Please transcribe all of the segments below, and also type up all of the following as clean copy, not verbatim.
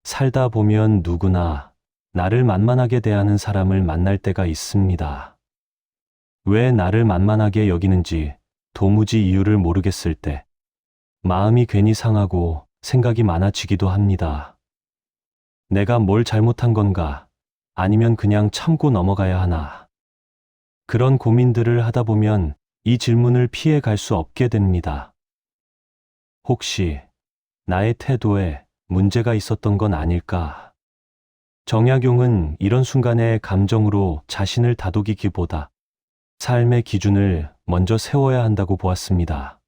살다 보면 누구나 나를 만만하게 대하는 사람을 만날 때가 있습니다. 왜 나를 만만하게 여기는지 도무지 이유를 모르겠을 때 마음이 괜히 상하고 생각이 많아지기도 합니다. 내가 뭘 잘못한 건가? 아니면 그냥 참고 넘어가야 하나? 그런 고민들을 하다 보면 이 질문을 피해 갈 수 없게 됩니다. 혹시 나의 태도에 문제가 있었던 건 아닐까? 정약용은 이런 순간에 감정으로 자신을 다독이기보다 삶의 기준을 먼저 세워야 한다고 보았습니다.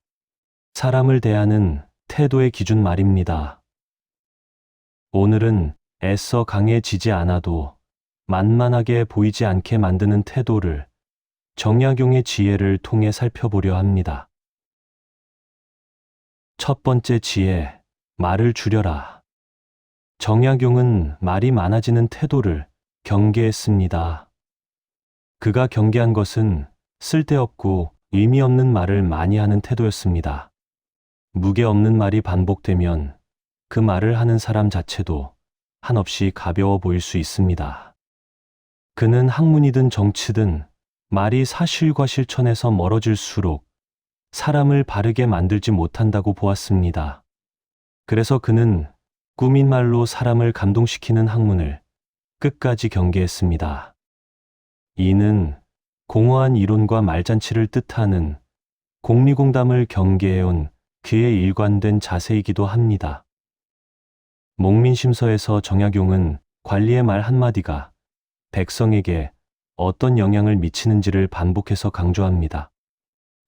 사람을 대하는 태도의 기준 말입니다. 오늘은 애써 강해지지 않아도 만만하게 보이지 않게 만드는 태도를 정약용의 지혜를 통해 살펴보려 합니다. 첫 번째 지혜, 말을 줄여라. 정약용은 말이 많아지는 태도를 경계했습니다. 그가 경계한 것은 쓸데없고 의미 없는 말을 많이 하는 태도였습니다. 무게 없는 말이 반복되면 그 말을 하는 사람 자체도 한없이 가벼워 보일 수 있습니다. 그는 학문이든 정치든 말이 사실과 실천에서 멀어질수록 사람을 바르게 만들지 못한다고 보았습니다. 그래서 그는 꾸민 말로 사람을 감동시키는 학문을 끝까지 경계했습니다. 이는 공허한 이론과 말잔치를 뜻하는 공리공담을 경계해온 그의 일관된 자세이기도 합니다. 목민심서에서 정약용은 관리의 말 한마디가 백성에게 어떤 영향을 미치는지를 반복해서 강조합니다.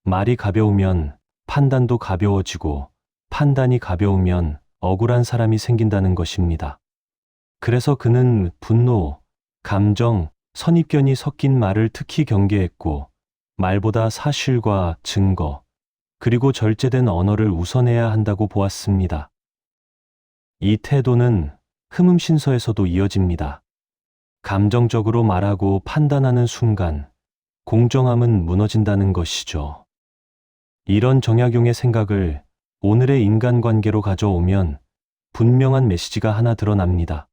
말이 가벼우면 판단도 가벼워지고 판단이 가벼우면 억울한 사람이 생긴다는 것입니다. 그래서 그는 분노, 감정, 선입견이 섞인 말을 특히 경계했고 말보다 사실과 증거, 그리고 절제된 언어를 우선해야 한다고 보았습니다. 이 태도는 흠음신서에서도 이어집니다. 감정적으로 말하고 판단하는 순간 공정함은 무너진다는 것이죠. 이런 정약용의 생각을 오늘의 인간관계로 가져오면 분명한 메시지가 하나 드러납니다.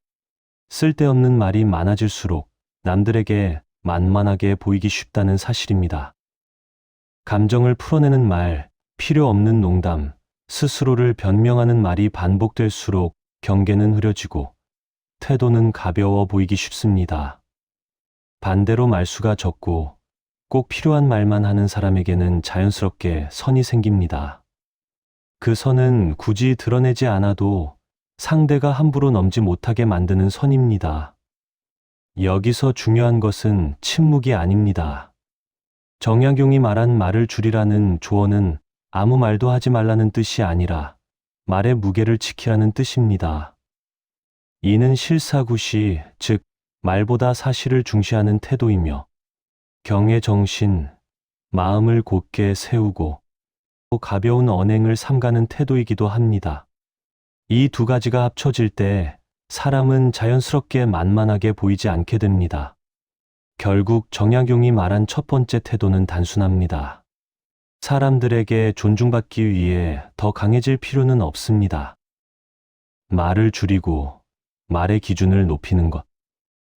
쓸데없는 말이 많아질수록 남들에게 만만하게 보이기 쉽다는 사실입니다. 감정을 풀어내는 말, 필요 없는 농담, 스스로를 변명하는 말이 반복될수록 경계는 흐려지고 태도는 가벼워 보이기 쉽습니다. 반대로 말수가 적고 꼭 필요한 말만 하는 사람에게는 자연스럽게 선이 생깁니다. 그 선은 굳이 드러내지 않아도 상대가 함부로 넘지 못하게 만드는 선입니다. 여기서 중요한 것은 침묵이 아닙니다. 정약용이 말한 말을 줄이라는 조언은 아무 말도 하지 말라는 뜻이 아니라 말의 무게를 지키라는 뜻입니다. 이는 실사구시, 즉 말보다 사실을 중시하는 태도이며 경의 정신, 마음을 곧게 세우고 가벼운 언행을 삼가는 태도이기도 합니다. 이 두 가지가 합쳐질 때 사람은 자연스럽게 만만하게 보이지 않게 됩니다. 결국 정약용이 말한 첫 번째 태도는 단순합니다. 사람들에게 존중받기 위해 더 강해질 필요는 없습니다. 말을 줄이고 말의 기준을 높이는 것.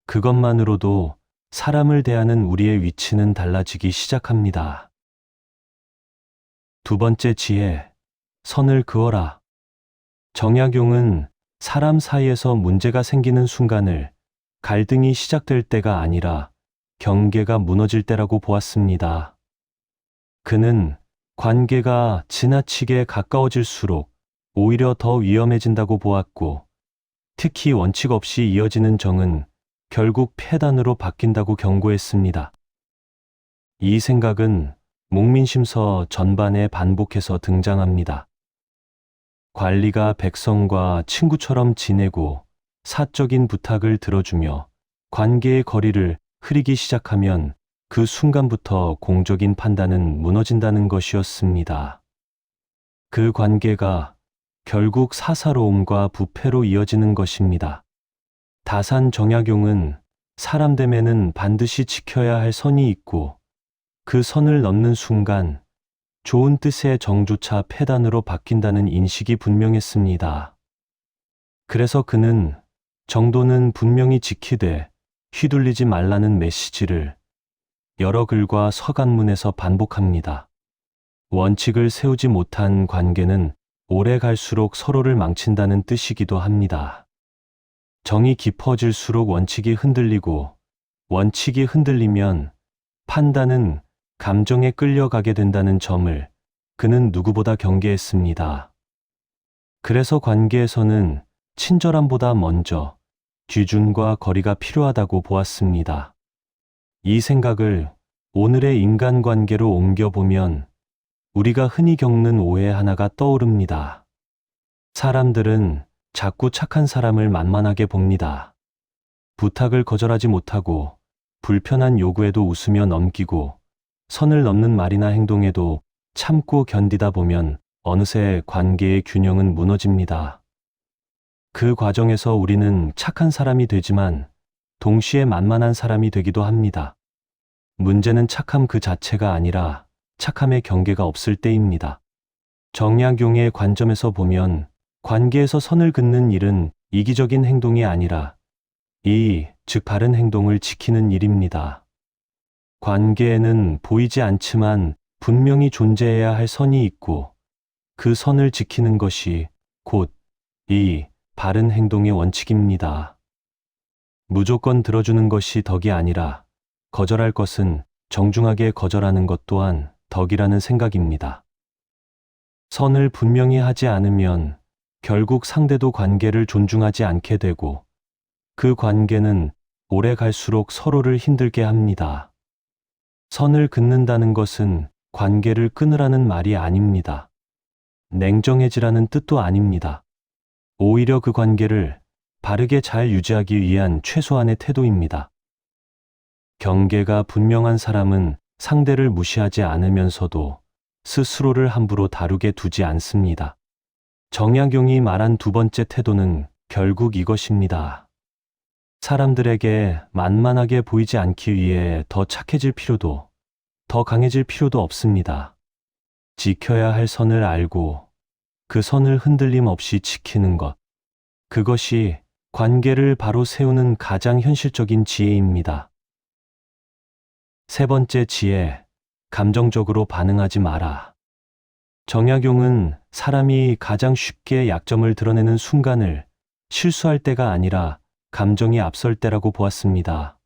그것만으로도 사람을 대하는 우리의 위치는 달라지기 시작합니다. 두 번째 지혜, 선을 그어라. 정약용은 사람 사이에서 문제가 생기는 순간을 갈등이 시작될 때가 아니라 경계가 무너질 때라고 보았습니다. 그는 관계가 지나치게 가까워질수록 오히려 더 위험해진다고 보았고, 특히 원칙 없이 이어지는 정은 결국 폐단으로 바뀐다고 경고했습니다. 이 생각은 목민심서 전반에 반복해서 등장합니다. 관리가 백성과 친구처럼 지내고 사적인 부탁을 들어주며 관계의 거리를 흐리기 시작하면 그 순간부터 공적인 판단은 무너진다는 것이었습니다. 그 관계가 결국 사사로움과 부패로 이어지는 것입니다. 다산 정약용은 사람됨에는 반드시 지켜야 할 선이 있고 그 선을 넘는 순간 좋은 뜻의 정조차 폐단으로 바뀐다는 인식이 분명했습니다. 그래서 그는 정도는 분명히 지키되 휘둘리지 말라는 메시지를 여러 글과 서간문에서 반복합니다. 원칙을 세우지 못한 관계는 오래 갈수록 서로를 망친다는 뜻이기도 합니다. 정이 깊어질수록 원칙이 흔들리고 원칙이 흔들리면 판단은 감정에 끌려가게 된다는 점을 그는 누구보다 경계했습니다. 그래서 관계에서는 친절함보다 먼저 뒤준과 거리가 필요하다고 보았습니다. 이 생각을 오늘의 인간관계로 옮겨보면 우리가 흔히 겪는 오해 하나가 떠오릅니다. 사람들은 자꾸 착한 사람을 만만하게 봅니다. 부탁을 거절하지 못하고 불편한 요구에도 웃으며 넘기고 선을 넘는 말이나 행동에도 참고 견디다 보면 어느새 관계의 균형은 무너집니다. 그 과정에서 우리는 착한 사람이 되지만 동시에 만만한 사람이 되기도 합니다. 문제는 착함 그 자체가 아니라 착함의 경계가 없을 때입니다. 정약용의 관점에서 보면 관계에서 선을 긋는 일은 이기적인 행동이 아니라 즉 바른 행동을 지키는 일입니다. 관계에는 보이지 않지만 분명히 존재해야 할 선이 있고 그 선을 지키는 것이 곧 바른 행동의 원칙입니다. 무조건 들어주는 것이 덕이 아니라 거절할 것은 정중하게 거절하는 것 또한 덕이라는 생각입니다. 선을 분명히 하지 않으면 결국 상대도 관계를 존중하지 않게 되고 그 관계는 오래 갈수록 서로를 힘들게 합니다. 선을 긋는다는 것은 관계를 끊으라는 말이 아닙니다. 냉정해지라는 뜻도 아닙니다. 오히려 그 관계를 바르게 잘 유지하기 위한 최소한의 태도입니다. 경계가 분명한 사람은 상대를 무시하지 않으면서도 스스로를 함부로 다루게 두지 않습니다. 정약용이 말한 두 번째 태도는 결국 이것입니다. 사람들에게 만만하게 보이지 않기 위해 더 착해질 필요도, 더 강해질 필요도 없습니다. 지켜야 할 선을 알고 그 선을 흔들림 없이 지키는 것, 그것이 관계를 바로 세우는 가장 현실적인 지혜입니다. 세 번째 지혜, 감정적으로 반응하지 마라. 정약용은 사람이 가장 쉽게 약점을 드러내는 순간을 실수할 때가 아니라 감정이 앞설 때라고 보았습니다.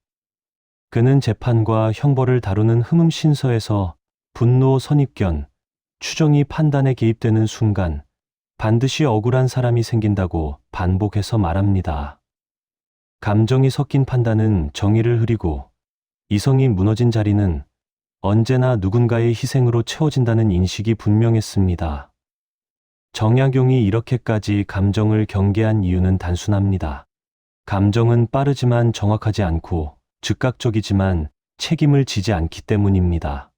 그는 재판과 형벌을 다루는 흠음신서에서 분노, 선입견, 추정이 판단에 개입되는 순간 반드시 억울한 사람이 생긴다고 반복해서 말합니다. 감정이 섞인 판단은 정의를 흐리고 이성이 무너진 자리는 언제나 누군가의 희생으로 채워진다는 인식이 분명했습니다. 정약용이 이렇게까지 감정을 경계한 이유는 단순합니다. 감정은 빠르지만 정확하지 않고 즉각적이지만 책임을 지지 않기 때문입니다.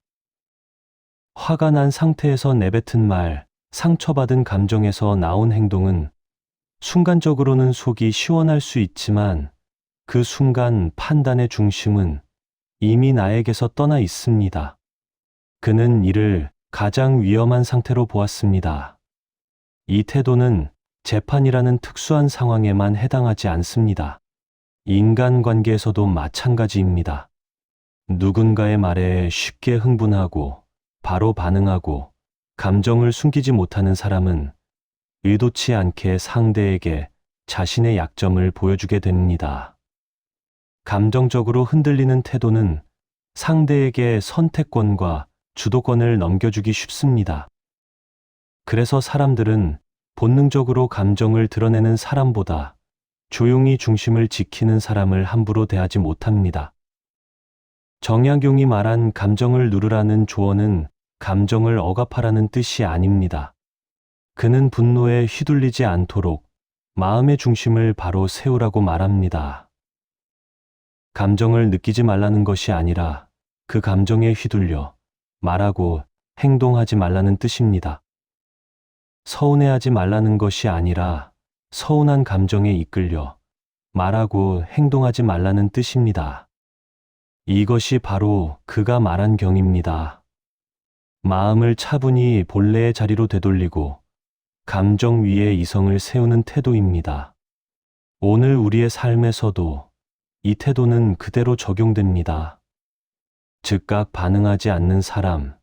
화가 난 상태에서 내뱉은 말, 상처받은 감정에서 나온 행동은 순간적으로는 속이 시원할 수 있지만 그 순간 판단의 중심은 이미 나에게서 떠나 있습니다. 그는 이를 가장 위험한 상태로 보았습니다. 이 태도는 재판이라는 특수한 상황에만 해당하지 않습니다. 인간관계에서도 마찬가지입니다. 누군가의 말에 쉽게 흥분하고 바로 반응하고 감정을 숨기지 못하는 사람은 의도치 않게 상대에게 자신의 약점을 보여주게 됩니다. 감정적으로 흔들리는 태도는 상대에게 선택권과 주도권을 넘겨주기 쉽습니다. 그래서 사람들은 본능적으로 감정을 드러내는 사람보다 조용히 중심을 지키는 사람을 함부로 대하지 못합니다. 정약용이 말한 감정을 누르라는 조언은 감정을 억압하라는 뜻이 아닙니다. 그는 분노에 휘둘리지 않도록 마음의 중심을 바로 세우라고 말합니다. 감정을 느끼지 말라는 것이 아니라 그 감정에 휘둘려 말하고 행동하지 말라는 뜻입니다. 서운해하지 말라는 것이 아니라 서운한 감정에 이끌려 말하고 행동하지 말라는 뜻입니다. 이것이 바로 그가 말한 경입니다. 마음을 차분히 본래의 자리로 되돌리고 감정 위에 이성을 세우는 태도입니다. 오늘 우리의 삶에서도 이 태도는 그대로 적용됩니다. 즉각 반응하지 않는 사람,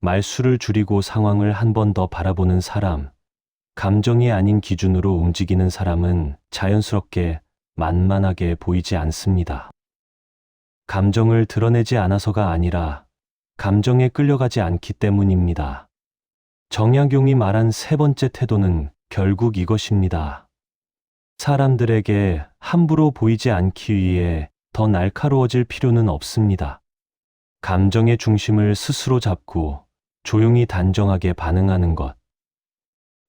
말수를 줄이고 상황을 한 번 더 바라보는 사람, 감정이 아닌 기준으로 움직이는 사람은 자연스럽게 만만하게 보이지 않습니다. 감정을 드러내지 않아서가 아니라 감정에 끌려가지 않기 때문입니다. 정약용이 말한 세 번째 태도는 결국 이것입니다. 사람들에게 함부로 보이지 않기 위해 더 날카로워질 필요는 없습니다. 감정의 중심을 스스로 잡고 조용히 단정하게 반응하는 것.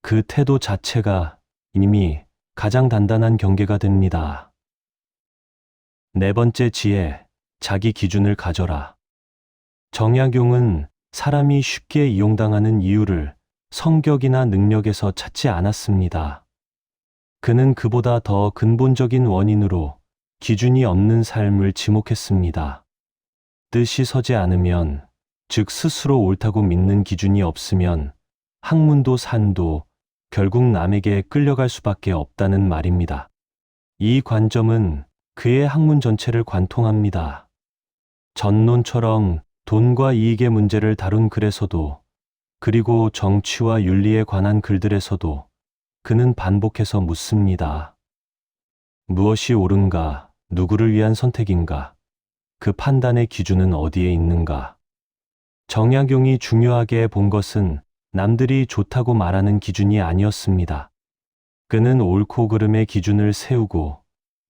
그 태도 자체가 이미 가장 단단한 경계가 됩니다. 네 번째 지혜, 자기 기준을 가져라. 정약용은 사람이 쉽게 이용당하는 이유를 성격이나 능력에서 찾지 않았습니다. 그는 그보다 더 근본적인 원인으로 기준이 없는 삶을 지목했습니다. 뜻이 서지 않으면, 즉 스스로 옳다고 믿는 기준이 없으면 학문도 산도 결국 남에게 끌려갈 수밖에 없다는 말입니다. 이 관점은 그의 학문 전체를 관통합니다. 전론처럼 돈과 이익의 문제를 다룬 글에서도, 그리고 정치와 윤리에 관한 글들에서도 그는 반복해서 묻습니다. 무엇이 옳은가? 누구를 위한 선택인가? 그 판단의 기준은 어디에 있는가? 정약용이 중요하게 본 것은 남들이 좋다고 말하는 기준이 아니었습니다. 그는 옳고 그름의 기준을 세우고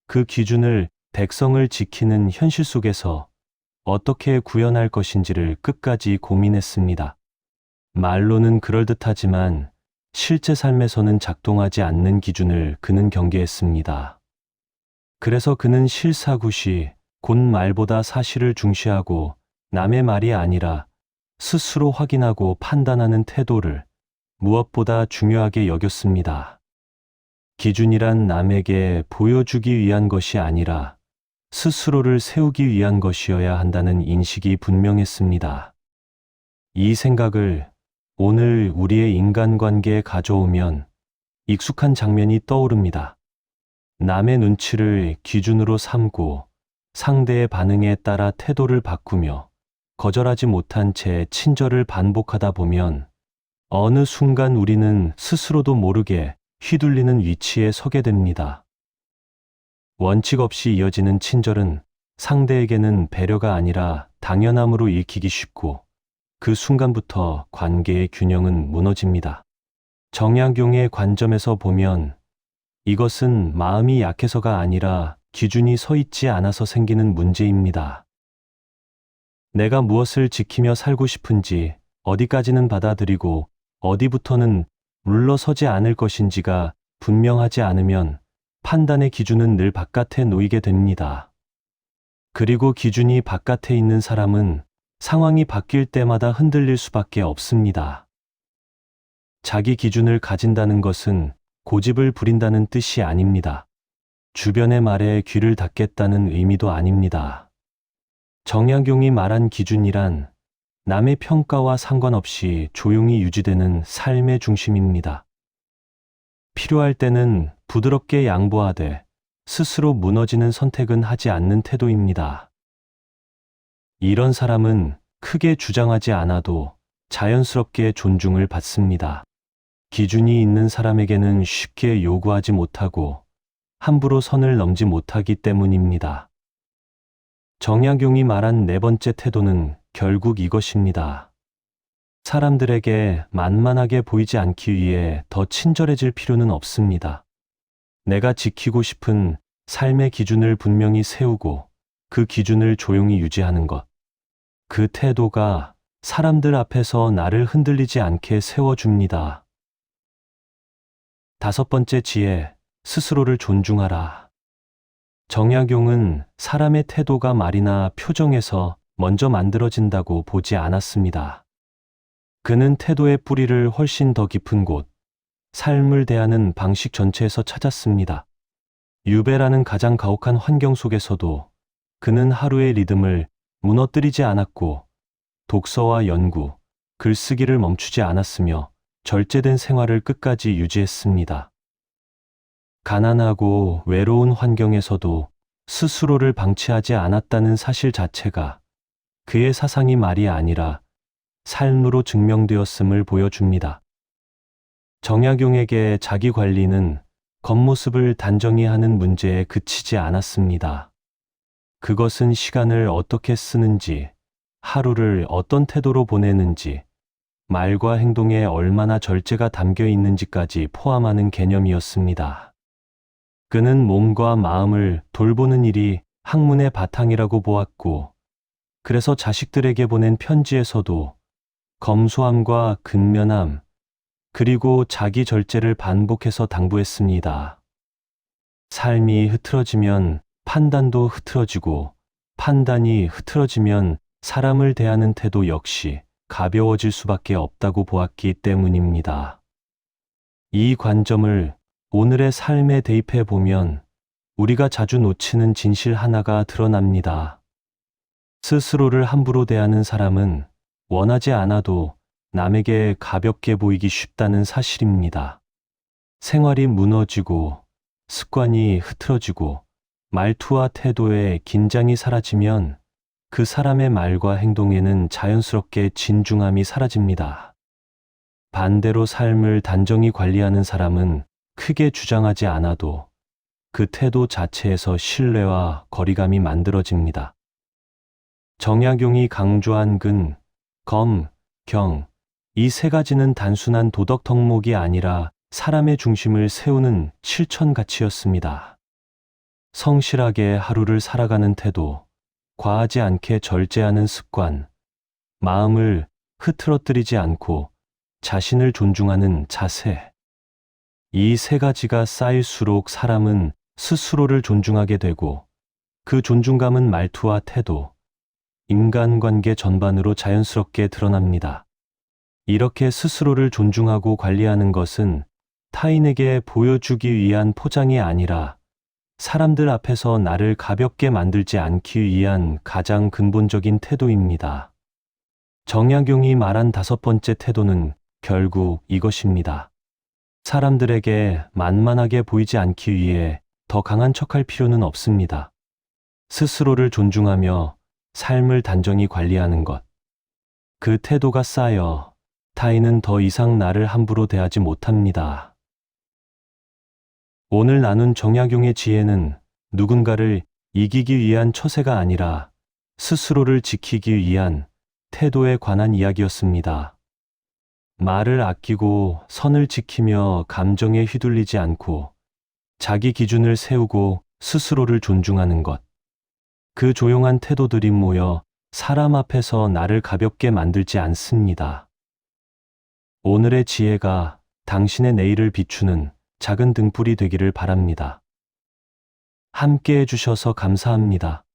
그 기준을 백성을 지키는 현실 속에서 어떻게 구현할 것인지를 끝까지 고민했습니다. 말로는 그럴듯하지만 실제 삶에서는 작동하지 않는 기준을 그는 경계했습니다. 그래서 그는 실사구시, 곧 말보다 사실을 중시하고 남의 말이 아니라 스스로 확인하고 판단하는 태도를 무엇보다 중요하게 여겼습니다. 기준이란 남에게 보여주기 위한 것이 아니라 스스로를 세우기 위한 것이어야 한다는 인식이 분명했습니다. 이 생각을 오늘 우리의 인간관계에 가져오면 익숙한 장면이 떠오릅니다. 남의 눈치를 기준으로 삼고 상대의 반응에 따라 태도를 바꾸며 거절하지 못한 채 친절을 반복하다 보면 어느 순간 우리는 스스로도 모르게 휘둘리는 위치에 서게 됩니다. 원칙 없이 이어지는 친절은 상대에게는 배려가 아니라 당연함으로 읽히기 쉽고 그 순간부터 관계의 균형은 무너집니다. 정약용의 관점에서 보면 이것은 마음이 약해서가 아니라 기준이 서 있지 않아서 생기는 문제입니다. 내가 무엇을 지키며 살고 싶은지, 어디까지는 받아들이고 어디부터는 물러서지 않을 것인지가 분명하지 않으면 판단의 기준은 늘 바깥에 놓이게 됩니다. 그리고 기준이 바깥에 있는 사람은 상황이 바뀔 때마다 흔들릴 수밖에 없습니다. 자기 기준을 가진다는 것은 고집을 부린다는 뜻이 아닙니다. 주변의 말에 귀를 닫겠다는 의미도 아닙니다. 정약용이 말한 기준이란 남의 평가와 상관없이 조용히 유지되는 삶의 중심입니다. 필요할 때는 부드럽게 양보하되 스스로 무너지는 선택은 하지 않는 태도입니다. 이런 사람은 크게 주장하지 않아도 자연스럽게 존중을 받습니다. 기준이 있는 사람에게는 쉽게 요구하지 못하고 함부로 선을 넘지 못하기 때문입니다. 정약용이 말한 네 번째 태도는 결국 이것입니다. 사람들에게 만만하게 보이지 않기 위해 더 친절해질 필요는 없습니다. 내가 지키고 싶은 삶의 기준을 분명히 세우고 그 기준을 조용히 유지하는 것. 그 태도가 사람들 앞에서 나를 흔들리지 않게 세워줍니다. 다섯 번째 지혜, 스스로를 존중하라. 정약용은 사람의 태도가 말이나 표정에서 먼저 만들어진다고 보지 않았습니다. 그는 태도의 뿌리를 훨씬 더 깊은 곳, 삶을 대하는 방식 전체에서 찾았습니다. 유배라는 가장 가혹한 환경 속에서도 그는 하루의 리듬을 무너뜨리지 않았고 독서와 연구, 글쓰기를 멈추지 않았으며 절제된 생활을 끝까지 유지했습니다. 가난하고 외로운 환경에서도 스스로를 방치하지 않았다는 사실 자체가 그의 사상이 말이 아니라 삶으로 증명되었음을 보여줍니다. 정약용에게 자기 관리는 겉모습을 단정히 하는 문제에 그치지 않았습니다. 그것은 시간을 어떻게 쓰는지, 하루를 어떤 태도로 보내는지, 말과 행동에 얼마나 절제가 담겨 있는지까지 포함하는 개념이었습니다. 그는 몸과 마음을 돌보는 일이 학문의 바탕이라고 보았고, 그래서 자식들에게 보낸 편지에서도 검소함과 근면함, 그리고 자기 절제를 반복해서 당부했습니다. 삶이 흐트러지면 판단도 흐트러지고, 판단이 흐트러지면 사람을 대하는 태도 역시 가벼워질 수밖에 없다고 보았기 때문입니다. 이 관점을 오늘의 삶에 대입해 보면 우리가 자주 놓치는 진실 하나가 드러납니다. 스스로를 함부로 대하는 사람은 원하지 않아도 남에게 가볍게 보이기 쉽다는 사실입니다. 생활이 무너지고 습관이 흐트러지고 말투와 태도에 긴장이 사라지면 그 사람의 말과 행동에는 자연스럽게 진중함이 사라집니다. 반대로 삶을 단정히 관리하는 사람은 크게 주장하지 않아도 그 태도 자체에서 신뢰와 거리감이 만들어집니다. 정약용이 강조한 근, 검, 경, 이 세 가지는 단순한 도덕 덕목이 아니라 사람의 중심을 세우는 실천 가치였습니다. 성실하게 하루를 살아가는 태도, 과하지 않게 절제하는 습관, 마음을 흐트러뜨리지 않고 자신을 존중하는 자세. 이 세 가지가 쌓일수록 사람은 스스로를 존중하게 되고 그 존중감은 말투와 태도, 인간관계 전반으로 자연스럽게 드러납니다. 이렇게 스스로를 존중하고 관리하는 것은 타인에게 보여주기 위한 포장이 아니라 사람들 앞에서 나를 가볍게 만들지 않기 위한 가장 근본적인 태도입니다. 정약용이 말한 5번째 태도는 결국 이것입니다. 사람들에게 만만하게 보이지 않기 위해 더 강한 척할 필요는 없습니다. 스스로를 존중하며 삶을 단정히 관리하는 것. 그 태도가 쌓여 타인은 더 이상 나를 함부로 대하지 못합니다. 오늘 나눈 정약용의 지혜는 누군가를 이기기 위한 처세가 아니라 스스로를 지키기 위한 태도에 관한 이야기였습니다. 말을 아끼고 선을 지키며 감정에 휘둘리지 않고 자기 기준을 세우고 스스로를 존중하는 것. 그 조용한 태도들이 모여 사람 앞에서 나를 가볍게 만들지 않습니다. 오늘의 지혜가 당신의 내일을 비추는 작은 등불이 되기를 바랍니다. 함께 해주셔서 감사합니다.